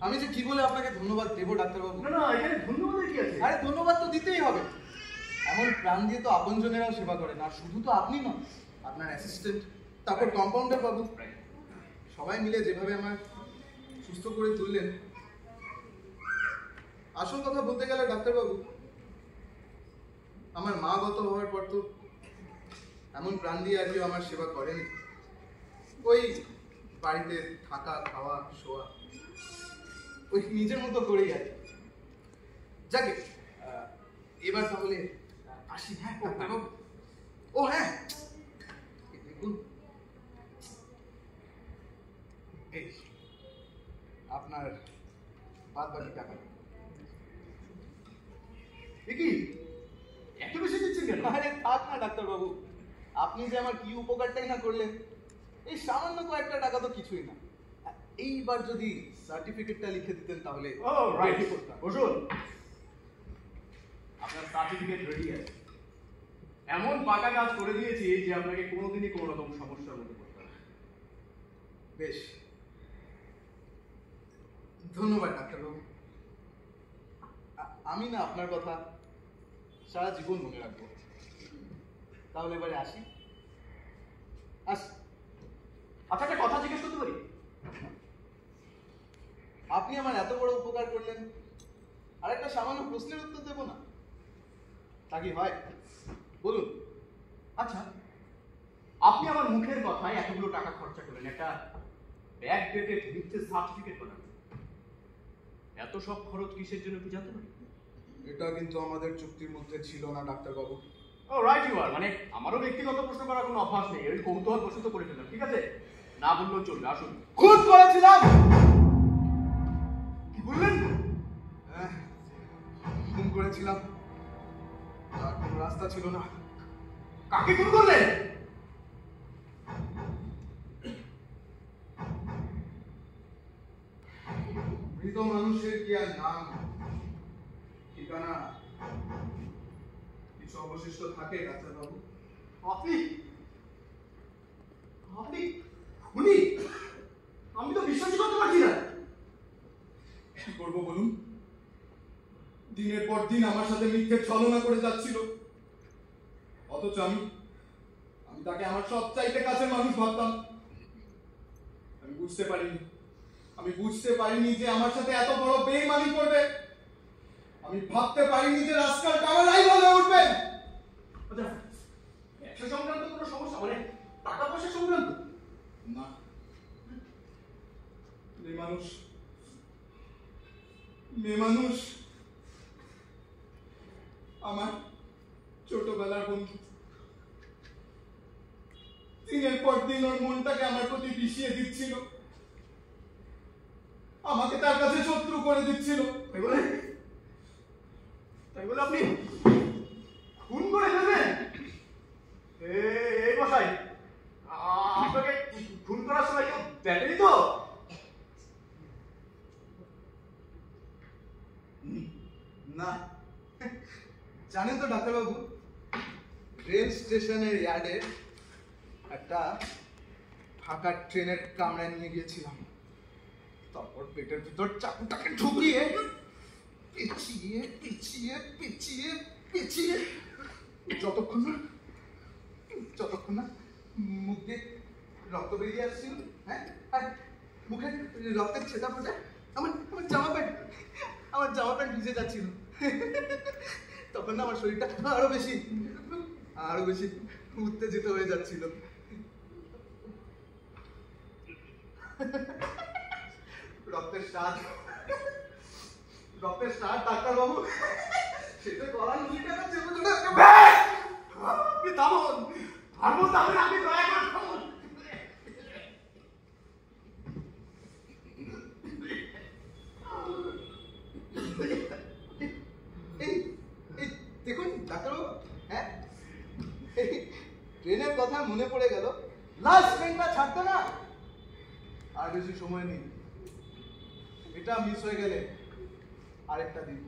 আমি যে কি বলে আপনাকে ধন্যবাদ দেবো ডাক্তারবাবু। না না, এখানে ধন্যবাদের কি আছে? আরে ধন্যবাদ তো দিতেই হবে। এমন প্রাণ দিয়ে তো আপনজনেরাও সেবা করেন, আর শুধু তো আপনি নন, আপনার অ্যাসিস্ট্যান্ট, তারপর কম্পাউন্ডার বাবু, সবাই মিলে যেভাবে আমার সুস্থ করে তুললেন। আসল কথা বলতে গেলে ডাক্তারবাবু, আমার মা গত হওয়ার পর তো এমন প্রাণ দিয়ে আর কেউ আমার সেবা করেনি। ওই বাড়িতে থাকা, খাওয়া, শোয়া, ওই নিজের মতো করেই আর কি। যাকে এবার তাহলে আসি। হ্যাঁ ডাক্তারবাবু, ও হ্যাঁ দেখুন, এই আপনার বাদ বাকি টাকা। কি এত বেশি দিচ্ছেন কেন? আরে থাক না ডাক্তারবাবু, আপনি যে আমার কি উপকারটাই না করলেন। এই সামান্য কয়েকটা টাকা তো কিছুই না। এইবার যদি সার্টিফিকেটটা লিখে দিতেন তাহলে। ও রাইট, বসুন। আপনার সার্টিফিকেট রেডি আছে। এমন পাকা কাজ করে দিয়েছি যে আপনাকে কোনোদিনই কোনো রকম সমস্যার মধ্যে পড়তে হবে। বেশ, ধন্যবাদ ডাক্তারবাবু। আমি না আপনার কথা সারা জীবন মনে রাখবো। তাহলে এবারে আসি। আচ্ছা, একটা কথা জিজ্ঞেস করতে পারি? আপনি আমার এত বড় উপকার করলেন, আর একটা সামান্য প্রশ্নের উত্তর দেব না? তা কি হয়? বলুন। আচ্ছা, আপনি আমার মুখের কথায় এতগুলো টাকা খরচা করলেন একটা ব্যাক ডেটেড মিথ্যে সার্টিফিকেট বানাতে। এত সব খরচ কিসের জন্য কি জানতে পারি? এটা কিন্তু আমাদের চুক্তির মধ্যে ছিল না ডাক্তারবাবু। ও রাইট ইউ আর, মানে আমারও ব্যক্তিগত প্রশ্ন করার কোনো অভ্যাস নেই, ওই কৌতূহল প্রশ্ন তো করে ফেললাম। ঠিক আছে, না বললেও চলবে। আসুন। খুন করেছিলাম। কি বললেন? হ্যাঁ, খুন করেছিলাম, আর কোনো রাস্তা ছিল না। কাকে খুন করলেন? মৃত মানুষের কি আর নাম, ঠিকানা কিছু অবশিষ্ট থাকে ডাক্তারবাবু? আপনি আপনি খুনি? আমি তো বিশ্বাসই করতে পারছি না। কি করবো বলুন? দিনের পর দিন আমার সাথে মিথ্যে ছলনা করে যাচ্ছিল, অথচ আমি তাকে আমার সবচাইতে কাছের মানুষ ভাবতাম। আমি বুঝতে পারিনি যে আমার সাথে এত বড় বেইমানি করবে। আমি ভাবতে পারিনি যে রাস্তাটা আমার রাইভাল হয়ে উঠবে। আচ্ছা, ব্যবসা সংক্রান্ত কোনো সমস্যা, মানে টাকা পয়সা সংক্রান্ত? না, মেয়ে মানুষ আমার ছোটবেলার বন্ধু। দিনের পর দিন ওর মনটাকে আমার প্রতি বিষিয়ে দিচ্ছিল, আমাকে তার কাছে শত্রু করে দিচ্ছিল। তাই বলে আপনি খুন করে ফেলবেন? এই মশাই, আপনাকে খুন করার সময় কেউ দেখেনি তো? না, জানেন তো ডাক্তারবাবু, রেল স্টেশনের ইয়ার্ডে একটা ফাঁকা ট্রেনের কামরায় নিয়ে গিয়েছিলাম। তারপর পেটের ভিতর চাকুটাকে ঢুকিয়ে পেঁচিয়ে পেঁচিয়ে পেঁচিয়ে পেঁচিয়ে যতক্ষণ না মুখ দিয়ে রক্ত বেরিয়ে আসছিল, হ্যাঁ, আর মুখে রক্তের ছেটা ফোটে আমার জামা প্যান্ট ভিজে যাচ্ছিল, তখন না আমার শরীরটা আরো বেশি উত্তেজিত হয়ে যাচ্ছিল। রক্তের স্বাদ ডাক্তারবাবু, সেটা গলার নুলিটা না চেপে ধরে আপনি থামুন, আপনি দয়া করে থামুন। দেখুন ডাক্তারবাবু, হ্যাঁ, ট্রেনের কথা মনে পড়ে গেল। লাস্ট ট্রেনটা ছাড়তে না আর বেশি সময় নেই। এটা মিস হয়ে গেলে আরেকটা দিন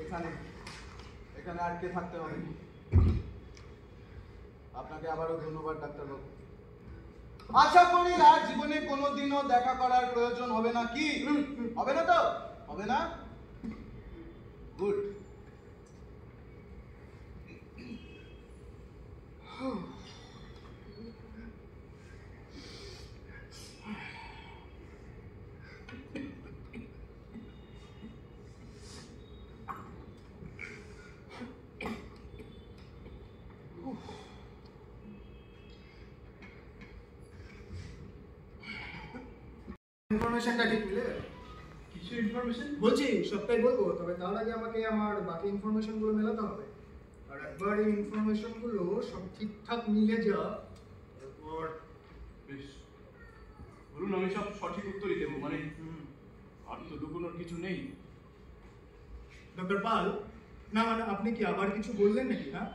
এখানে আটকে থাকতে হবে। আপনাকে আবারও ধন্যবাদ ডাক্তারবাবু। আশা করি আর জীবনে কোনোদিনও দেখা করার প্রয়োজন হবে না কি? হবে না তো? হবে না? গুড। ইনফরমেশনটা ঠিক মিলে গেল? কিসের ইনফরমেশন? বলছি সবটাই বলবো, তবে তার আগে আমাকে আমার বাকি ইনফরমেশনগুলো মেলাতে হবে। আর একবার এই ইনফরমেশনগুলো সব ঠিকঠাক মিলে যা, তারপর বেশ, বলুন, আমি সব সঠিক উত্তরই দেবো, মানে আর তো লুকোনোর কিছু নেই। ডক্টর পাল, না মানে আপনি কি আবার কিছু বললেন নাকি? হ্যাঁ,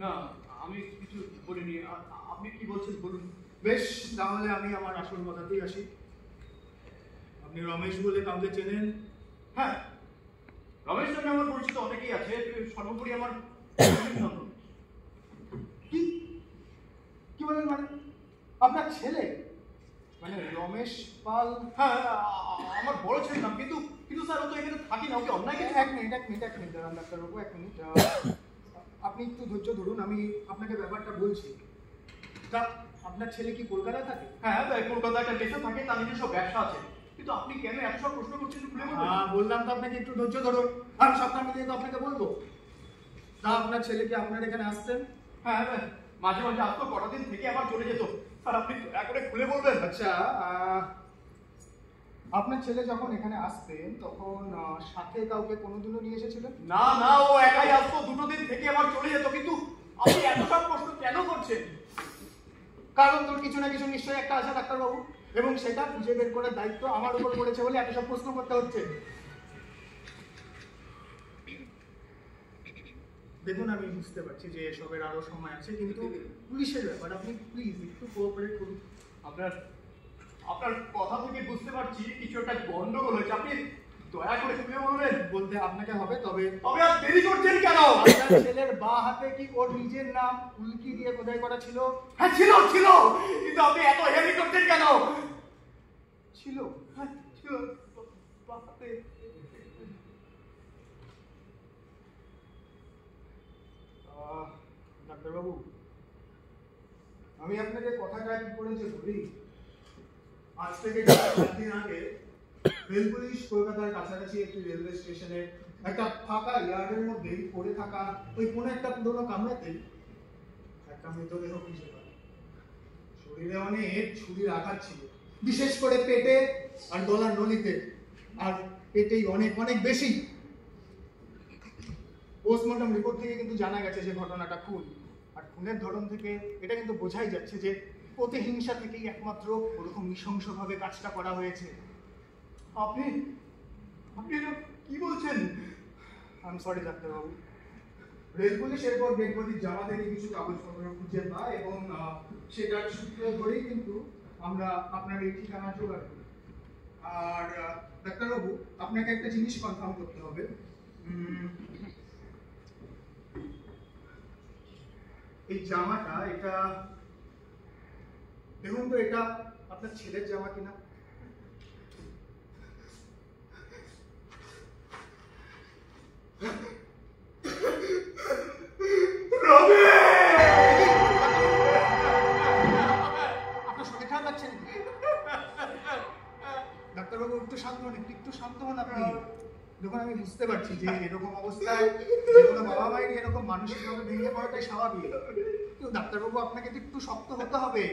না, আমি কিছু বলিনি। আপনি কি বলছেন বলুন। বেশ, তাহলে আমি আমার আসল কথাতেই আসি। আপনি রমেশ বলে কাউকে চেনেন? হ্যাঁ, রমেশ নামে আমার পরিচিত অনেকেই আছে, সর্বোপরি আমার কি কি বলেন? মানে আপনার ছেলে, মানে রমেশ পাল? হ্যাঁ, আমার বড় ছেলে নাম, কিন্তু কিন্তু স্যার ও তো এখানে থাকি না, ওকে অন্যায় কিছু। এক মিনিট দাঁড়ান ডাক্তারবাবু, এক মিনিট। আপনি একটু ধৈর্য ধরুন, আমি আপনাকে ব্যাপারটা বলছি। তা আপনার ছেলে কি কলকাতায় থাকে? হ্যাঁ, কলকাতায় একটা দেশে থাকে, তার নিজস্ব ব্যবসা আছে। কিন্তু আপনি কেন এত সব প্রশ্ন করছেন একটু খুলে বলবেন? বললাম তো আপনাকে একটু ধৈর্য ধরুন, আমি সবটা মিলিয়ে তো আপনাকে বলবো। তা আপনার ছেলে কি আপনার এখানে আসতেন? হ্যাঁ, মাঝে মাঝে আসতো, কটা দিন থেকে আবার চলে যেত। স্যার আপনি একবারে খুলে বলবেন? আচ্ছা, আপনার ছেলে যখন এখানে আসতেন তখন সাথে কাউকে কোনোদিনও নিয়ে এসেছিলেন? না না, ও একাই আসতো, দুটো দিন থেকে আবার চলে যেত। কিন্তু আপনি এত সব প্রশ্ন কেন করছেন? কারণ তোর কিছু না কিছু নিশ্চয়ই একটা আছে ডাক্তারবাবু, এবং সেটা খুঁজে বের করার দায়িত্ব আমার উপর পড়েছে বলে এত সব প্রশ্ন করতে হচ্ছে। দেখুন, আমি বুঝতে পারছি যে এসবের আরো সময় আছে, কিন্তু পুলিশের ব্যাপার, আপনি প্লিজ একটু কোঅপারেট করুন। আপনার আপনার কথা থেকে বুঝতে পারছি কিছু একটা গন্ডগোল হয়েছে। আপনি দয়া করে খুলে বলবেন? বলতে আপনাকে হবে, তবে তবে আর দেরি করছেন কেন? আপনার ছেলের বাঁ হাতে কি ওর নিজের নাম উল্কি দিয়ে খোদাই করা ছিল? হ্যাঁ ছিল ছিল, কিন্তু আপনি এত হেভি করছেন কেন? ছিল? হ্যাঁ ছিল, বাঁ হাতে। ডাক্তারবাবু, আমি আপনাকে কথাটা কি করে যে বলি, আজ থেকে 4 দিন আগে রেল পুলিশ কলকাতার কাছাকাছি একটি রেলওয়ে স্টেশনে একটা ফাঁকা ইয়ার্ডের মধ্যে পড়ে থাকা ওই কোনো একটা পুরোনো কামরাতে একটা মৃতদেহ খুঁজে পায়। শরীরে অনেক ছুরির আঘাত ছিল, বিশেষ করে পেটে আর গলার নলিতে, আর পেটেই অনেক অনেক বেশি। পোস্টমর্টম রিপোর্ট থেকে কিন্তু জানা গেছে যে ঘটনাটা খুন, আর খুনের ধরন থেকে এটা কিন্তু বোঝাই যাচ্ছে যে প্রতিহিংসা থেকেই একমাত্র ওরকম নৃশংসভাবে কাজটা করা হয়েছে। আপনি আপনি এটা কি বলছেন? আমি সরি ডাক্তারবাবু। রেল পুলিশ এরপর ডেড বডির জামা থেকে কিছু কাগজপত্র খুঁজে পায়, এবং সেটার সূত্র ধরেই কিন্তু আমরা আপনার এই ঠিকানা জোগাড় করি। আর ডাক্তারবাবু, আপনাকে একটা জিনিস কনফার্ম করতে হবে। এই জামাটা, এটা দেখুন তো, এটা আপনার ছেলের জামা কিনা? আপনার শরীর খারাপ লাগছে নাকি? ডাক্তারবাবু, একটু শান্ত হন, একটু শান্ত হন আপনি। দেখুন, আমি বুঝতে পারছি যে এরকম অবস্থায় যে কোনো বাবা মায়ের এরকম মানসিকভাবে ভেঙে পড়াটাই স্বাভাবিক, কিন্তু ডাক্তারবাবু আপনাকে তো একটু শক্ত হতে হবে।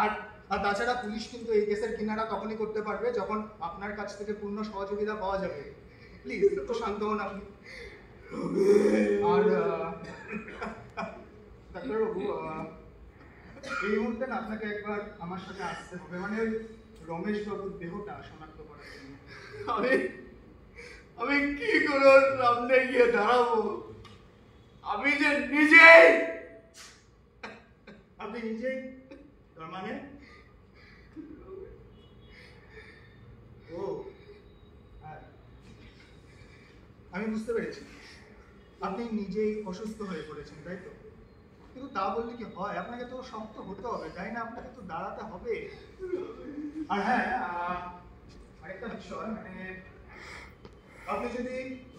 আর তাছাড়া পুলিশ কিন্তু এই কেসের কিনারা তখনই করতে পারবে যখন আপনার কাছ থেকে পূর্ণ সহযোগিতা পাওয়া যাবে। প্লিজ একটু শান্ত হন আপনি। আর ডাক্তারবাবু, এই মুহূর্তে না আপনাকে একবার আমার সাথে আসতে হবে, মানে ওই রমেশ বাবুর দেহটা শনাক্ত করার জন্য। আমি কি করে সামনে গিয়ে দাঁড়াবো? আমি যে নিজেই। আপনি নিজেই? তার মানে? ও হ্যাঁ, আমি বুঝতে পেরেছি, আপনি নিজেই অসুস্থ হয়ে পড়েছেন, তাই তো? কিন্তু তা বললে কি হয়, আপনাকে তো শক্ত হতে হবে, তাই না? আপনাকে তো দাঁড়াতে হবে। আর হ্যাঁ, আরেকটা বিষয়, মানে আপনি যদি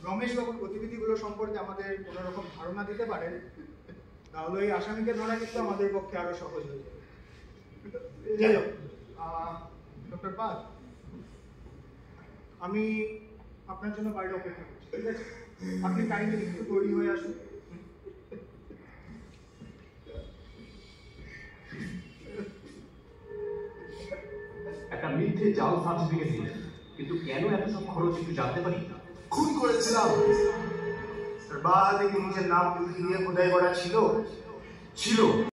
রমেশ বাবুর গতিবিধিগুলো সম্পর্কে আমাদের কোনো রকম ধারণা দিতে পারেন, তাহলে এই আসামিকে ধরা কিন্তু আমাদের পক্ষে আরো সহজ হয়ে যাবে। যাই হোক, ডক্টর পাল, আমি আপনার জন্য বাইরে অপেক্ষা করছি, ঠিক আছে? আপনি কাইন্ডলি একটু তৈরি হয়ে আসুন। একটা মিথ্যে জাল সার্টিফিকেট দিলেন, কিন্তু কেন এত সব খরচ একটু জানতে পারি? খুন করেছিলাম, তার বাদ নিজের নাম লিখে দিয়ে খোদাই করা ছিল।